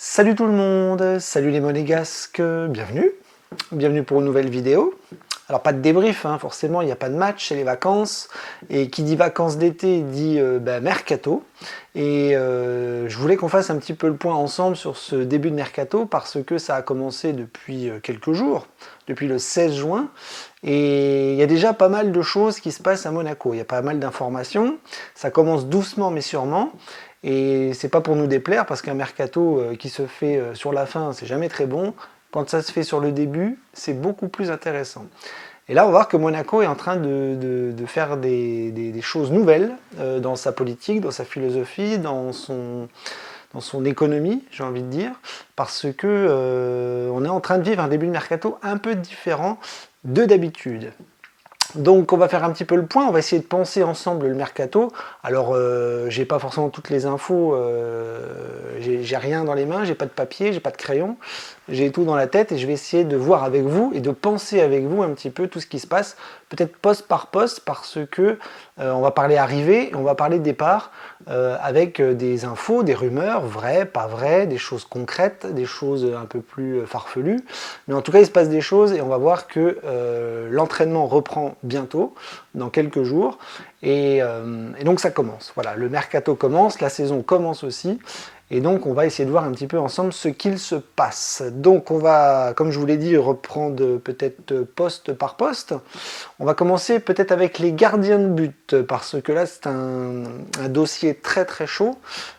Salut tout le monde, salut les monégasques, bienvenue pour une nouvelle vidéo. Alors pas de débrief, hein, forcément il n'y a pas de match, c'est les vacances, et qui dit vacances d'été dit mercato, et je voulais qu'on fasse un petit peu le point ensemble sur ce début de mercato, parce que ça a commencé depuis quelques jours, depuis le 16 juin, et il y a déjà pas mal de choses qui se passent à Monaco, il y a pas mal d'informations, ça commence doucement mais sûrement, et c'est pas pour nous déplaire, parce qu'un mercato qui se fait sur la fin, c'est jamais très bon. Quand ça se fait sur le début, c'est beaucoup plus intéressant. Et là, on va voir que Monaco est en train de faire des choses nouvelles dans sa politique, dans sa philosophie, dans son économie, j'ai envie de dire, parce que on est en train de vivre un début de mercato un peu différent de d'habitude. Donc on va faire un petit peu le point, on va essayer de penser ensemble le mercato. Alors j'ai pas forcément toutes les infos, j'ai rien dans les mains, j'ai pas de papier, j'ai pas de crayon, j'ai tout dans la tête et je vais essayer de voir avec vous et de penser avec vous un petit peu tout ce qui se passe, peut-être poste par poste, parce que on va parler arrivée, on va parler départ, avec des infos, des rumeurs, vraies, pas vraies, des choses concrètes, des choses un peu plus farfelues. Mais en tout cas, il se passe des choses et on va voir que l'entraînement reprend bientôt, dans quelques jours. Et donc ça commence. Voilà, le mercato commence, la saison commence aussi. Et donc on va essayer de voir un petit peu ensemble ce qu'il se passe. Donc on va, comme je vous l'ai dit, reprendre peut-être poste par poste. On va commencer peut-être avec les gardiens de but, parce que là c'est un dossier très très chaud.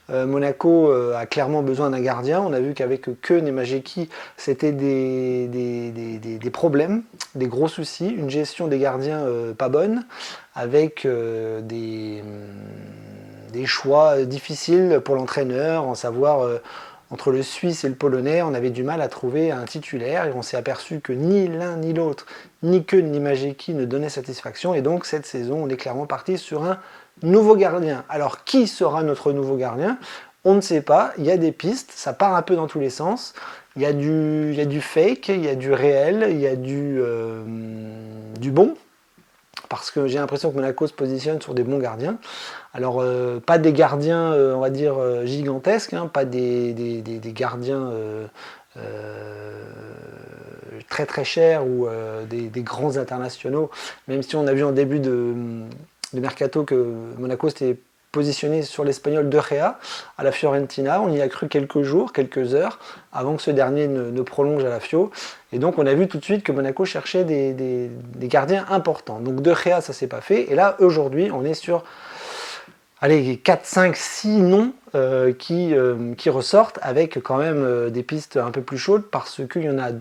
Monaco a clairement besoin d'un gardien. On a vu qu'avec Keun et Majeki, c'était des problèmes, des gros soucis, une gestion des gardiens pas bonne, avec des choix difficiles pour l'entraîneur, en savoir entre le Suisse et le Polonais, on avait du mal à trouver un titulaire et on s'est aperçu que ni l'un ni l'autre, ni Keun ni Majeki ne donnaient satisfaction, et donc cette saison on est clairement parti sur un nouveau gardien. Alors qui sera notre nouveau gardien? On ne sait pas, il y a des pistes, ça part un peu dans tous les sens, il y a du fake, il y a du réel, il y a du bon, parce que j'ai l'impression que Monaco se positionne sur des bons gardiens. Alors, pas des gardiens, on va dire, gigantesques, hein, pas des gardiens très très chers ou des grands internationaux, même si on a vu en début de mercato que Monaco s'était positionné sur l'espagnol De Gea à la Fiorentina. On y a cru quelques jours, quelques heures, avant que ce dernier ne prolonge à la Fio. Et donc on a vu tout de suite que Monaco cherchait des gardiens importants. Donc De Gea, ça s'est pas fait. Et là, aujourd'hui, on est sur allez, 4, 5, 6 noms qui ressortent, avec quand même des pistes un peu plus chaudes, parce qu'il y en a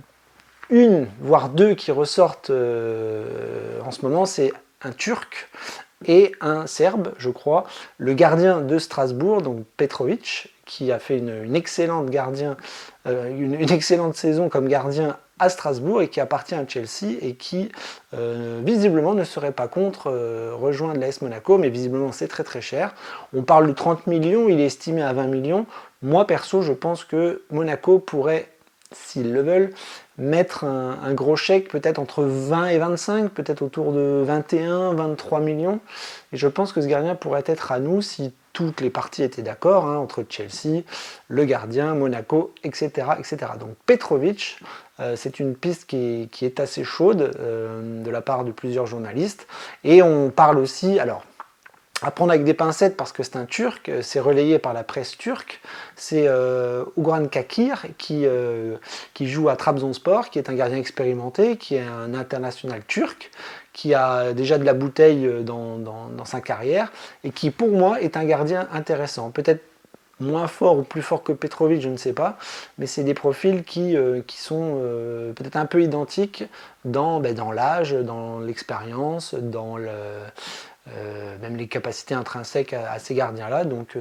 une, voire deux qui ressortent en ce moment. C'est un Turc et un Serbe, je crois, le gardien de Strasbourg, donc Petrovic, qui a fait une excellente une excellente saison comme gardien à Strasbourg et qui appartient à Chelsea, et qui visiblement ne serait pas contre rejoindre l'AS Monaco, mais visiblement c'est très très cher. On parle de 30 millions, il est estimé à 20 millions. Moi perso, je pense que Monaco pourrait, s'ils le veulent, mettre un gros chèque, peut-être entre 20 et 25, peut-être autour de 21, 23 millions. Et je pense que ce gardien pourrait être à nous si toutes les parties étaient d'accord, hein, entre Chelsea, le gardien, Monaco, etc. etc. Donc Petrovic, c'est une piste qui est assez chaude de la part de plusieurs journalistes. Et on parle aussi, alors, à prendre avec des pincettes parce que c'est un Turc, c'est relayé par la presse turque, c'est Ugran Kakir qui joue à Trabzonspor, qui est un gardien expérimenté, qui est un international turc, qui a déjà de la bouteille dans sa carrière, et qui pour moi est un gardien intéressant. Peut-être moins fort ou plus fort que Petrovic, je ne sais pas, mais c'est des profils qui sont peut-être un peu identiques dans l'âge, dans l'expérience, dans même les capacités intrinsèques à ces gardiens-là. Donc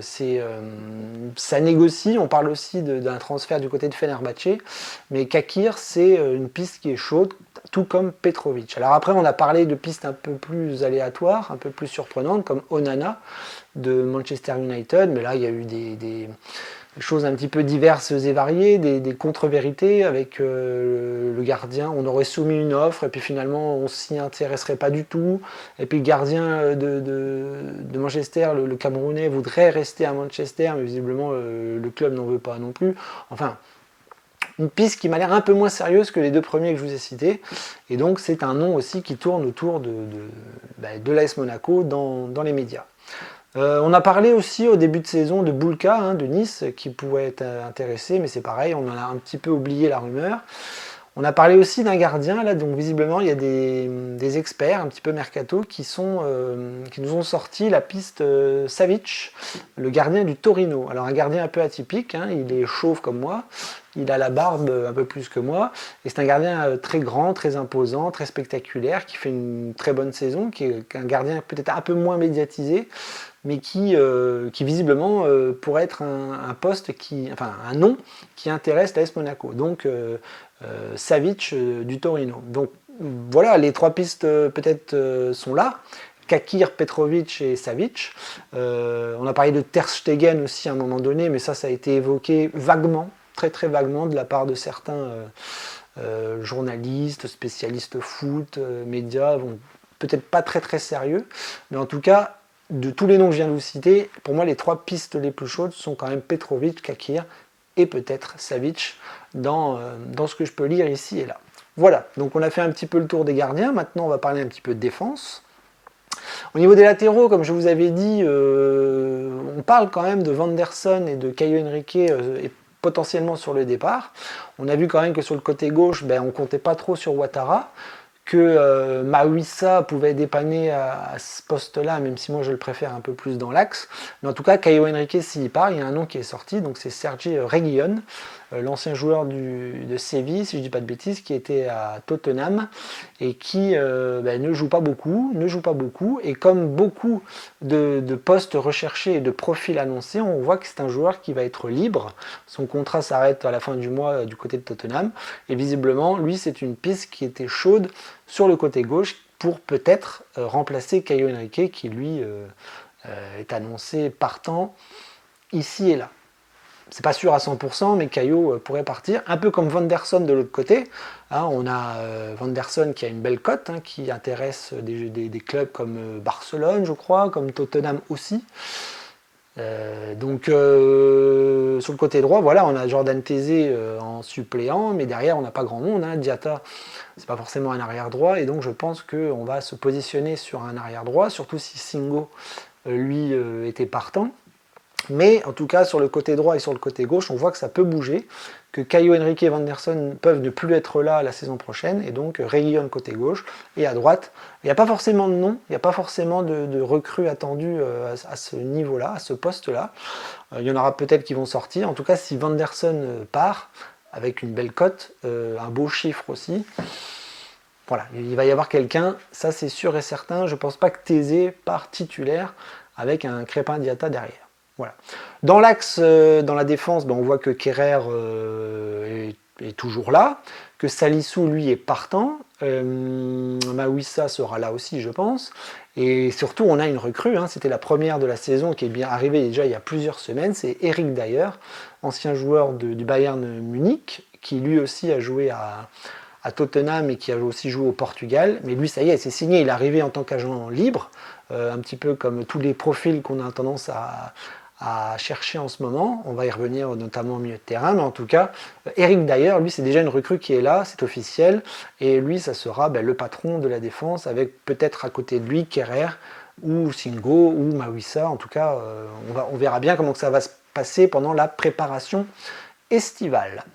ça négocie. On parle aussi d'un transfert du côté de Fenerbahçe, mais Kakir, c'est une piste qui est chaude, tout comme Petrovic. Alors après, on a parlé de pistes un peu plus aléatoires, un peu plus surprenantes, comme Onana de Manchester United, mais là il y a eu des choses un petit peu diverses et variées, des contre-vérités avec le gardien. On aurait soumis une offre et puis finalement on s'y intéresserait pas du tout. Et puis le gardien de Manchester, le Camerounais, voudrait rester à Manchester, mais visiblement le club n'en veut pas non plus. Enfin, une piste qui m'a l'air un peu moins sérieuse que les deux premiers que je vous ai cités. Et donc c'est un nom aussi qui tourne autour de l'AS Monaco dans les médias. On a parlé aussi au début de saison de Boulka, de Nice, qui pouvait être intéressé, mais c'est pareil, on en a un petit peu oublié la rumeur. On a parlé aussi d'un gardien, là, donc visiblement il y a des experts, un petit peu mercato, qui nous ont sorti la piste Savic, le gardien du Torino. Alors un gardien un peu atypique, il est chauve comme moi, il a la barbe un peu plus que moi, et c'est un gardien très grand, très imposant, très spectaculaire, qui fait une très bonne saison, qui est un gardien peut-être un peu moins médiatisé, mais qui visiblement pourrait être un nom qui intéresse l'AS Monaco. Donc Savic du Torino. Donc voilà, les trois pistes peut-être sont là. Kakir, Petrovic et Savic. On a parlé de Ter Stegen aussi à un moment donné, mais ça a été évoqué vaguement, très très vaguement de la part de certains journalistes, spécialistes foot, médias, peut-être pas très très sérieux, mais en tout cas, de tous les noms que je viens de vous citer, pour moi les trois pistes les plus chaudes sont quand même Petrovic, Kakir et peut-être Savic dans ce que je peux lire ici et là. Voilà, donc on a fait un petit peu le tour des gardiens, maintenant on va parler un petit peu de défense. Au niveau des latéraux, comme je vous avais dit, on parle quand même de Vanderson et de Caio Henrique et potentiellement sur le départ. On a vu quand même que sur le côté gauche, on ne comptait pas trop sur Ouattara, que Mawissa pouvait dépanner à ce poste-là, même si moi je le préfère un peu plus dans l'axe. Mais en tout cas, Caio Henrique, s'il part, il y a un nom qui est sorti, donc c'est Sergi Reguilón, l'ancien joueur de Séville, si je ne dis pas de bêtises, qui était à Tottenham et qui ne joue pas beaucoup, et comme beaucoup de postes recherchés et de profils annoncés, on voit que c'est un joueur qui va être libre. Son contrat s'arrête à la fin du mois du côté de Tottenham, et visiblement, lui, c'est une piste qui était chaude sur le côté gauche pour peut-être remplacer Caio Henrique, qui lui est annoncé partant ici et là. C'est pas sûr à 100%, mais Caio pourrait partir, un peu comme Vanderson de l'autre côté. On a Vanderson qui a une belle cote, qui intéresse des clubs comme Barcelone, je crois, comme Tottenham aussi. Donc sur le côté droit, voilà, on a Jordan Thésée en suppléant, mais derrière on n'a pas grand monde. Diatta, c'est pas forcément un arrière droit, et donc je pense qu'on va se positionner sur un arrière droit, surtout si Singo lui était partant. Mais en tout cas, sur le côté droit et sur le côté gauche, on voit que ça peut bouger, que Caio Henrique et Vanderson peuvent ne plus être là la saison prochaine, et donc Reguilón côté gauche, et à droite, il n'y a pas forcément de nom, il n'y a pas forcément de recrues attendues à ce niveau-là, à ce poste-là. Il y en aura peut-être qui vont sortir. En tout cas, si Vanderson part, avec une belle cote, un beau chiffre aussi, voilà, il va y avoir quelqu'un, ça c'est sûr et certain. Je ne pense pas que Thésée part titulaire avec un Crépin Diatta derrière. Voilà. Dans l'axe, dans la défense, on voit que Kerrer est toujours là, que Salissou, lui, est partant. Mawissa sera là aussi, je pense. Et surtout, on a une recrue, c'était la première de la saison qui est bien arrivée déjà il y a plusieurs semaines, c'est Eric Dyer, ancien joueur du Bayern Munich, qui lui aussi a joué à Tottenham et qui a aussi joué au Portugal. Mais lui, ça y est, c'est signé, il est arrivé en tant qu'agent libre, un petit peu comme tous les profils qu'on a tendance à chercher en ce moment. On va y revenir notamment au milieu de terrain, mais en tout cas, Eric Dyer, lui, c'est déjà une recrue qui est là, c'est officiel, et lui, ça sera le patron de la défense, avec peut-être à côté de lui Kerrer, ou Singo, ou Mawissa. En tout cas, on verra bien comment ça va se passer pendant la préparation estivale.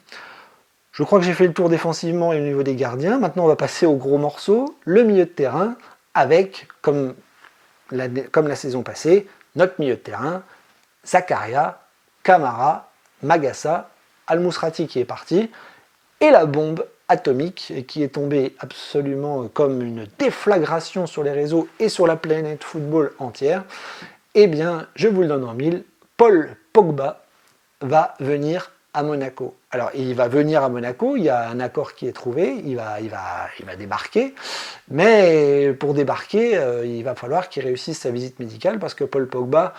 Je crois que j'ai fait le tour défensivement et au niveau des gardiens. Maintenant, on va passer au gros morceau, le milieu de terrain, avec, comme la saison passée, notre milieu de terrain, Zakaria, Camara, Magassa, Al-Mousrati qui est parti, et la bombe atomique qui est tombée absolument comme une déflagration sur les réseaux et sur la planète football entière. Eh bien, je vous le donne en mille, Paul Pogba va venir à Monaco. Alors, il va venir à Monaco, il y a un accord qui est trouvé, il va débarquer, mais pour débarquer, il va falloir qu'il réussisse sa visite médicale, parce que Paul Pogba,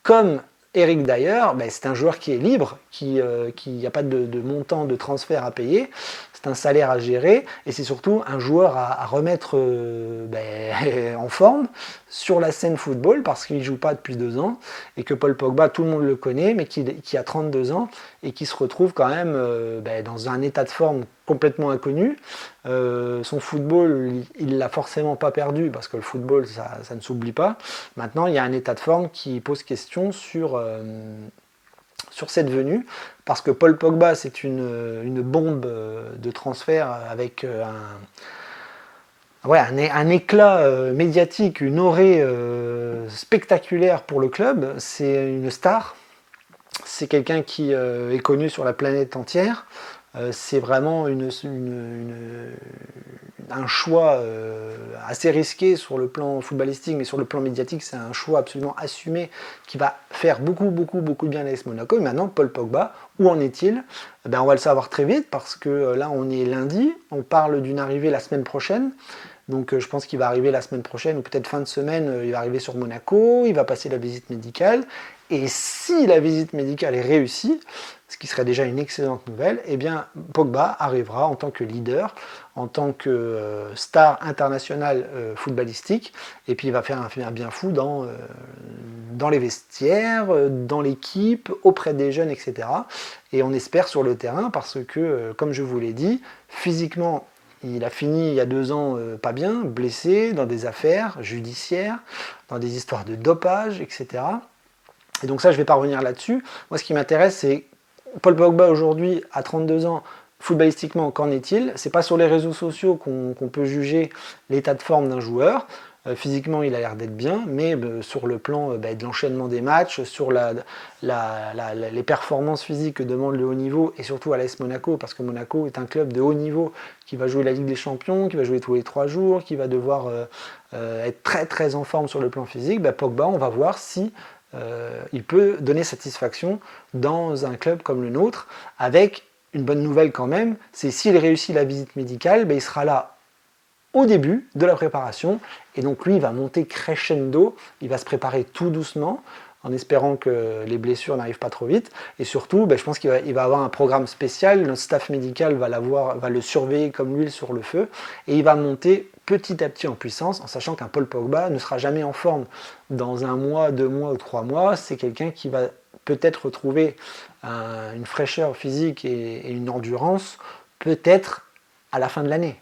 comme Eric Dyer, ben, c'est un joueur qui est libre, qui n'y a pas de montant de transfert à payer, c'est un salaire à gérer, et c'est surtout un joueur à remettre ben, en forme sur la scène football, parce qu'il ne joue pas depuis 2 ans, et que Paul Pogba, tout le monde le connaît, mais qui a 32 ans, et qui se retrouve quand même ben, dans un état de forme complètement inconnu. Son football, il l'a forcément pas perdu, parce que le football, ça ne s'oublie pas. Maintenant, il y a un état de forme qui pose question sur cette venue, parce que Paul Pogba, c'est une bombe de transfert avec un éclat médiatique, une aurée spectaculaire pour le club. C'est une star, c'est quelqu'un qui est connu sur la planète entière. C'est vraiment un choix assez risqué sur le plan footballistique, mais sur le plan médiatique, c'est un choix absolument assumé qui va faire beaucoup de bien à l'AS Monaco. Et maintenant, Paul Pogba, où en est-il? Ben, on va le savoir très vite, parce que là, on est lundi, on parle d'une arrivée la semaine prochaine. Donc je pense qu'il va arriver la semaine prochaine, ou peut-être fin de semaine, il va arriver sur Monaco, il va passer la visite médicale. Et si la visite médicale est réussie, ce qui serait déjà une excellente nouvelle, eh bien Pogba arrivera en tant que leader, en tant que star internationale footballistique, et puis il va faire un bien fou dans les vestiaires, dans l'équipe, auprès des jeunes, etc. Et on espère sur le terrain, parce que, comme je vous l'ai dit, physiquement, il a fini il y a 2 ans pas bien, blessé, dans des affaires judiciaires, dans des histoires de dopage, etc. Et donc ça, je ne vais pas revenir là-dessus. Moi, ce qui m'intéresse, c'est Paul Pogba aujourd'hui, à 32 ans, footballistiquement, qu'en est-il? C'est pas sur les réseaux sociaux qu'on peut juger l'état de forme d'un joueur. Physiquement, il a l'air d'être bien, mais sur le plan de l'enchaînement des matchs, sur les performances physiques que demande le haut niveau, et surtout à l'AS Monaco, parce que Monaco est un club de haut niveau qui va jouer la Ligue des Champions, qui va jouer tous les 3 jours, qui va devoir être très en forme sur le plan physique. Pogba, on va voir si il peut donner satisfaction dans un club comme le nôtre, avec une bonne nouvelle quand même, c'est s'il réussit la visite médicale, il sera là au début de la préparation, et donc lui il va monter crescendo, il va se préparer tout doucement, en espérant que les blessures n'arrivent pas trop vite, et surtout je pense qu'il va avoir un programme spécial, notre staff médical va le surveiller comme l'huile sur le feu, et il va monter petit à petit en puissance, en sachant qu'un Paul Pogba ne sera jamais en forme dans 1 mois, 2 mois ou 3 mois, c'est quelqu'un qui va peut-être retrouver une fraîcheur physique et une endurance, peut-être à la fin de l'année.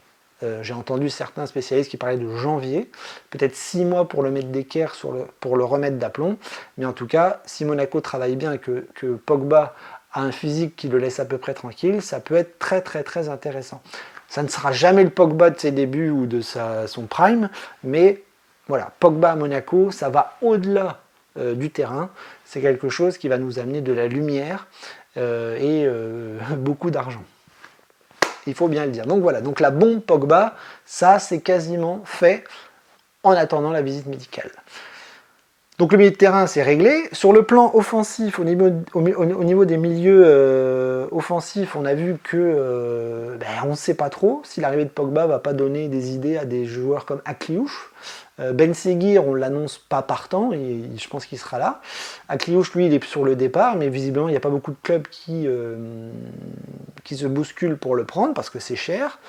J'ai entendu certains spécialistes qui parlaient de janvier, peut-être 6 mois pour le mettre d'équerre, pour le remettre d'aplomb, mais en tout cas, si Monaco travaille bien et que Pogba a un physique qui le laisse à peu près tranquille, ça peut être très intéressant. Ça ne sera jamais le Pogba de ses débuts ou de son prime, mais voilà, Pogba à Monaco, ça va au-delà du terrain, c'est quelque chose qui va nous amener de la lumière et beaucoup d'argent. Il faut bien le dire. Donc voilà, donc la bombe Pogba, ça c'est quasiment fait en attendant la visite médicale. Donc le milieu de terrain c'est réglé. Sur le plan offensif, au niveau des milieux offensifs, on a vu que on ne sait pas trop si l'arrivée de Pogba va pas donner des idées à des joueurs comme Akliouche. Ben Seguir, on ne l'annonce pas partant, et je pense qu'il sera là. Akliouche, lui, il est sur le départ, mais visiblement, il n'y a pas beaucoup de clubs qui se bousculent pour le prendre, parce que c'est cher.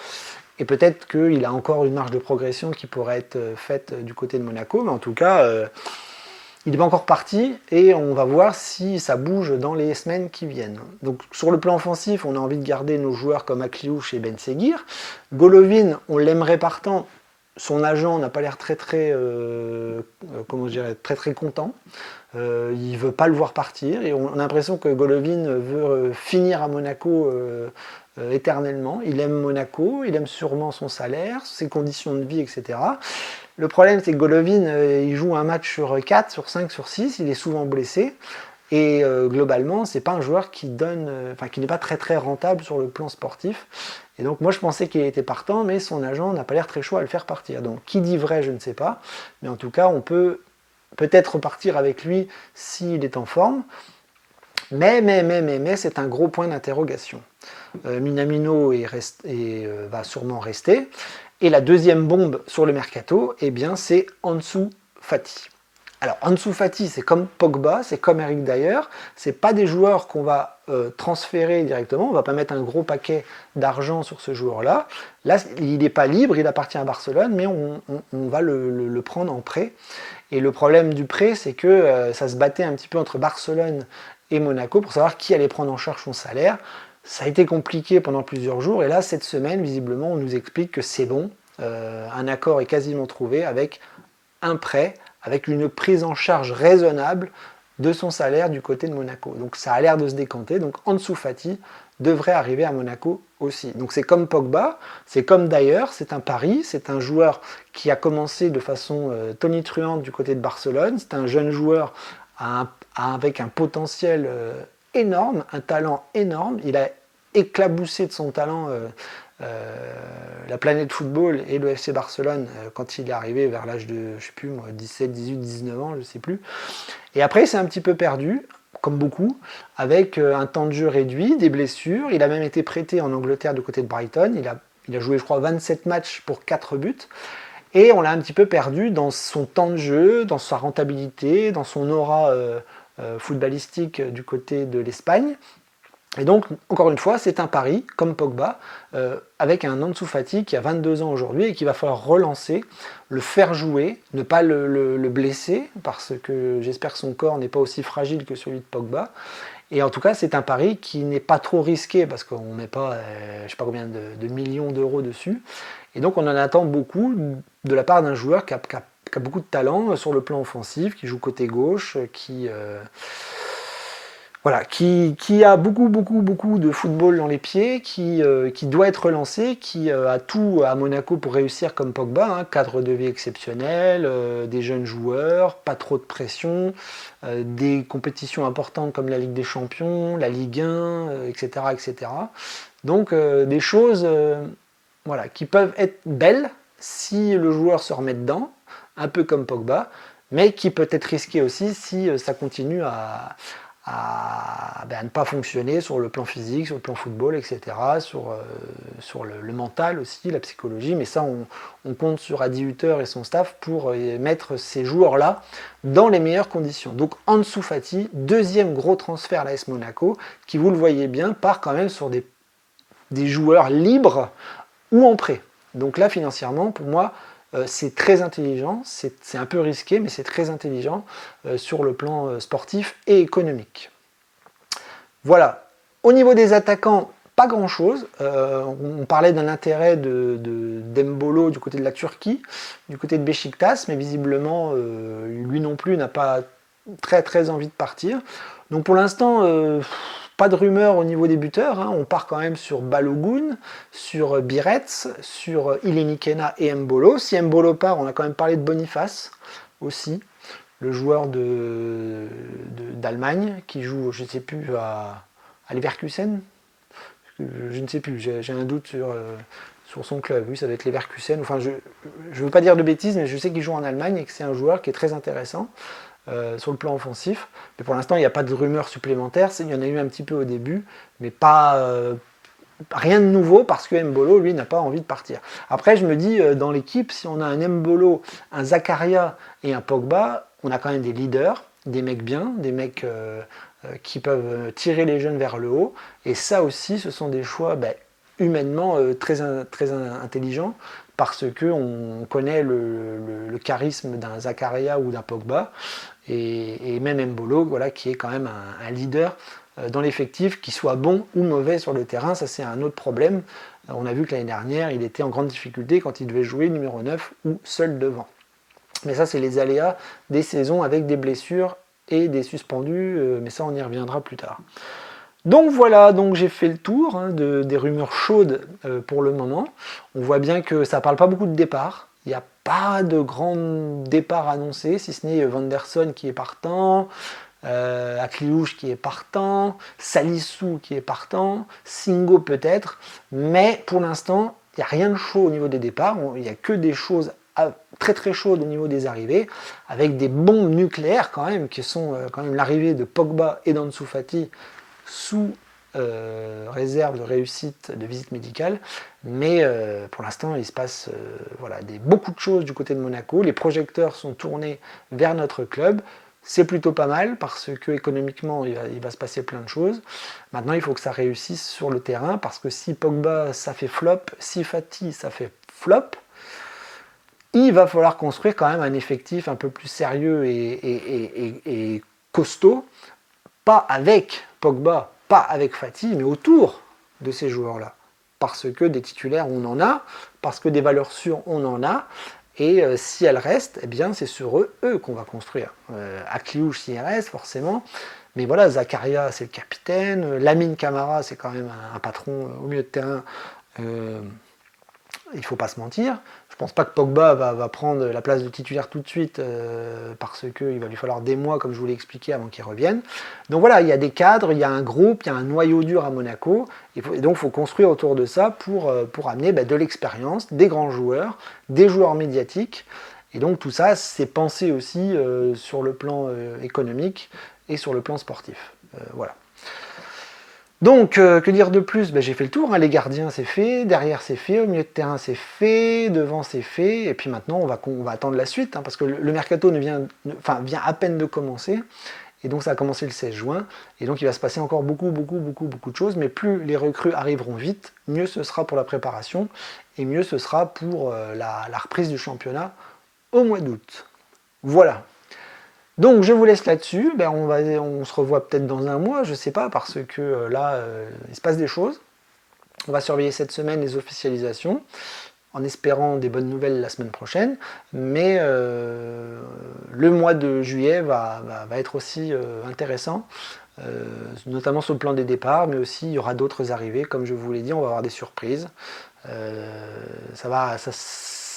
Et peut-être qu'il a encore une marge de progression qui pourrait être faite du côté de Monaco, mais en tout cas, il n'est pas encore parti, et on va voir si ça bouge dans les semaines qui viennent. Donc sur le plan offensif, on a envie de garder nos joueurs comme Akliouche et Ben Seguir. Golovin, on l'aimerait partant. Son agent n'a pas l'air très content. Il ne veut pas le voir partir, et on a l'impression que Golovin veut finir à Monaco éternellement. Il aime Monaco, il aime sûrement son salaire, ses conditions de vie, etc. Le problème, c'est que Golovin, il joue un match sur 4, sur 5, sur 6, il est souvent blessé. Et globalement, c'est pas un joueur qui n'est pas très rentable sur le plan sportif. Et donc moi je pensais qu'il était partant, mais son agent n'a pas l'air très chaud à le faire partir. Donc qui dit vrai, je ne sais pas. Mais en tout cas, on peut peut-être repartir avec lui s'il est en forme. Mais c'est un gros point d'interrogation. Minamino va sûrement rester. Et la deuxième bombe sur le mercato, c'est Ansu Fati. Alors Ansu Fati, c'est comme Pogba, c'est comme Eric Dyer, c'est pas des joueurs qu'on va transférer directement, on va pas mettre un gros paquet d'argent sur ce joueur-là. Là, il n'est pas libre, il appartient à Barcelone, mais on va le prendre en prêt. Et le problème du prêt, c'est que ça se battait un petit peu entre Barcelone et Monaco pour savoir qui allait prendre en charge son salaire. Ça a été compliqué pendant plusieurs jours, et là, cette semaine, visiblement, on nous explique que c'est bon, un accord est quasiment trouvé avec un prêt, avec une prise en charge raisonnable de son salaire du côté de Monaco. Donc ça a l'air de se décanter, donc Ansu Fati devrait arriver à Monaco aussi. Donc c'est comme Pogba, c'est comme Dyer, c'est un pari, c'est un joueur qui a commencé de façon tonitruante du côté de Barcelone, c'est un jeune joueur avec un potentiel énorme, un talent énorme, il a éclaboussé de son talent la planète football et le FC Barcelone quand il est arrivé vers l'âge de, je sais plus moi, 17, 18, 19 ans, je sais plus. Et après, il s'est un petit peu perdu, comme beaucoup, avec un temps de jeu réduit, des blessures. Il a même été prêté en Angleterre du côté de Brighton. Il a joué, je crois, 27 matchs pour 4 buts. Et on l'a un petit peu perdu dans son temps de jeu, dans sa rentabilité, dans son aura footballistique du côté de l'Espagne. Et donc, encore une fois, c'est un pari, comme Pogba, avec un Ansu Fati qui a 22 ans aujourd'hui et qu'il va falloir relancer, le faire jouer, ne pas le blesser, parce que j'espère que son corps n'est pas aussi fragile que celui de Pogba. Et en tout cas, c'est un pari qui n'est pas trop risqué, parce qu'on ne met pas, je ne sais pas combien de millions d'euros dessus. Et donc, on en attend beaucoup de la part d'un joueur qui a beaucoup de talent sur le plan offensif, qui joue côté gauche, voilà, qui a beaucoup de football dans les pieds, qui doit être relancé, qui a tout à Monaco pour réussir comme Pogba, hein, cadre de vie exceptionnel, des jeunes joueurs, pas trop de pression, des compétitions importantes comme la Ligue des Champions, la Ligue 1, etc., etc. Donc des choses voilà, qui peuvent être belles si le joueur se remet dedans, un peu comme Pogba, mais qui peut être risqué aussi si ça continue à ne pas fonctionner sur le plan physique, sur le plan football, etc., sur le mental aussi, la psychologie. Mais ça, on compte sur Adi Hütter et son staff pour mettre ces joueurs-là dans les meilleures conditions. Donc Ansu Fati, deuxième gros transfert à l'AS Monaco, qui, vous le voyez bien, part quand même sur des joueurs libres ou en prêt. Donc là, financièrement, pour moi, c'est très intelligent, c'est un peu risqué, mais c'est très intelligent sur le plan sportif et économique. Voilà. Au niveau des attaquants, pas grand-chose. On parlait d'un intérêt d'Embolo du côté de la Turquie, du côté de Beşiktaş, mais visiblement, lui non plus n'a pas très envie de partir. Donc pour l'instant, pas de rumeur au niveau des buteurs, hein. On part quand même sur Balogun, sur Biretz, sur Ilinikena et Embolo. Si Embolo part, on a quand même parlé de Boniface aussi, le joueur d'Allemagne qui joue, je ne sais plus, à Leverkusen. Je ne sais plus, j'ai un doute sur son club. Oui, ça doit être Leverkusen. Enfin, je ne veux pas dire de bêtises, mais je sais qu'il joue en Allemagne et que c'est un joueur qui est très intéressant. Sur le plan offensif, mais pour l'instant il n'y a pas de rumeurs supplémentaires, il y en a eu un petit peu au début, mais pas rien de nouveau parce que Embolo lui n'a pas envie de partir. Après je me dis dans l'équipe, si on a un Embolo, un Zakaria et un Pogba, on a quand même des leaders, des mecs bien, des mecs qui peuvent tirer les jeunes vers le haut, et ça aussi ce sont des choix humainement très intelligents, parce qu'on connaît le charisme d'un Zakaria ou d'un Pogba, et même Embolo, voilà, qui est quand même un leader dans l'effectif, qui soit bon ou mauvais sur le terrain, ça c'est un autre problème. On a vu que l'année dernière, il était en grande difficulté quand il devait jouer numéro 9 ou seul devant. Mais ça c'est les aléas des saisons avec des blessures et des suspendus, mais ça on y reviendra plus tard. Donc voilà, donc j'ai fait le tour des rumeurs chaudes pour le moment. On voit bien que ça ne parle pas beaucoup de départ. Il n'y a pas de grand départ annoncé, si ce n'est Vanderson qui est partant, Akliouche qui est partant, Salissou qui est partant, Singo peut-être. Mais pour l'instant, il n'y a rien de chaud au niveau des départs. Il n'y a que des choses très chaudes au niveau des arrivées, avec des bombes nucléaires quand même, qui sont quand même l'arrivée de Pogba et d'Ansu Fati sous réserve de réussite de visite médicale, mais pour l'instant il se passe voilà, beaucoup de choses du côté de Monaco, les projecteurs sont tournés vers notre club, c'est plutôt pas mal parce que économiquement il va se passer plein de choses. Maintenant il faut que ça réussisse sur le terrain parce que si Pogba ça fait flop, si Fati ça fait flop, il va falloir construire quand même un effectif un peu plus sérieux et costaud, pas avec Pogba, pas avec Fati, mais autour de ces joueurs-là. Parce que des titulaires, on en a, parce que des valeurs sûres, on en a, et si elles restent, eh bien c'est sur eux qu'on va construire. Akliouche s'il reste, forcément, mais voilà, Zakaria c'est le capitaine, Lamine Camara c'est quand même un patron au milieu de terrain, il ne faut pas se mentir. Je ne pense pas que Pogba va prendre la place de titulaire tout de suite parce qu'il va lui falloir des mois, comme je vous l'ai expliqué, avant qu'il revienne. Donc voilà, il y a des cadres, il y a un groupe, il y a un noyau dur à Monaco. Et donc il faut construire autour de ça pour amener de l'expérience, des grands joueurs, des joueurs médiatiques. Et donc tout ça, c'est pensé aussi sur le plan économique et sur le plan sportif. Voilà. Donc, que dire de plus? J'ai fait le tour, hein. Les gardiens c'est fait, derrière c'est fait, au milieu de terrain c'est fait, devant c'est fait, et puis maintenant on va attendre la suite, hein, parce que le mercato vient à peine de commencer, et donc ça a commencé le 16 juin, et donc il va se passer encore beaucoup de choses, mais plus les recrues arriveront vite, mieux ce sera pour la préparation, et mieux ce sera pour la reprise du championnat au mois d'août. Voilà. Donc je vous laisse là-dessus, on se revoit peut-être dans un mois, je sais pas, parce que là, il se passe des choses. On va surveiller cette semaine les officialisations, en espérant des bonnes nouvelles la semaine prochaine, mais le mois de juillet va être aussi intéressant, notamment sur le plan des départs, mais aussi il y aura d'autres arrivées, comme je vous l'ai dit, on va avoir des surprises. Ça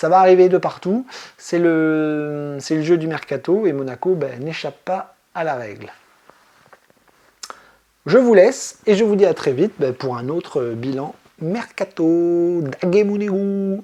va arriver de partout, c'est le jeu du mercato et Monaco n'échappe pas à la règle. Je vous laisse et je vous dis à très vite pour un autre bilan mercato. Dagemunegu.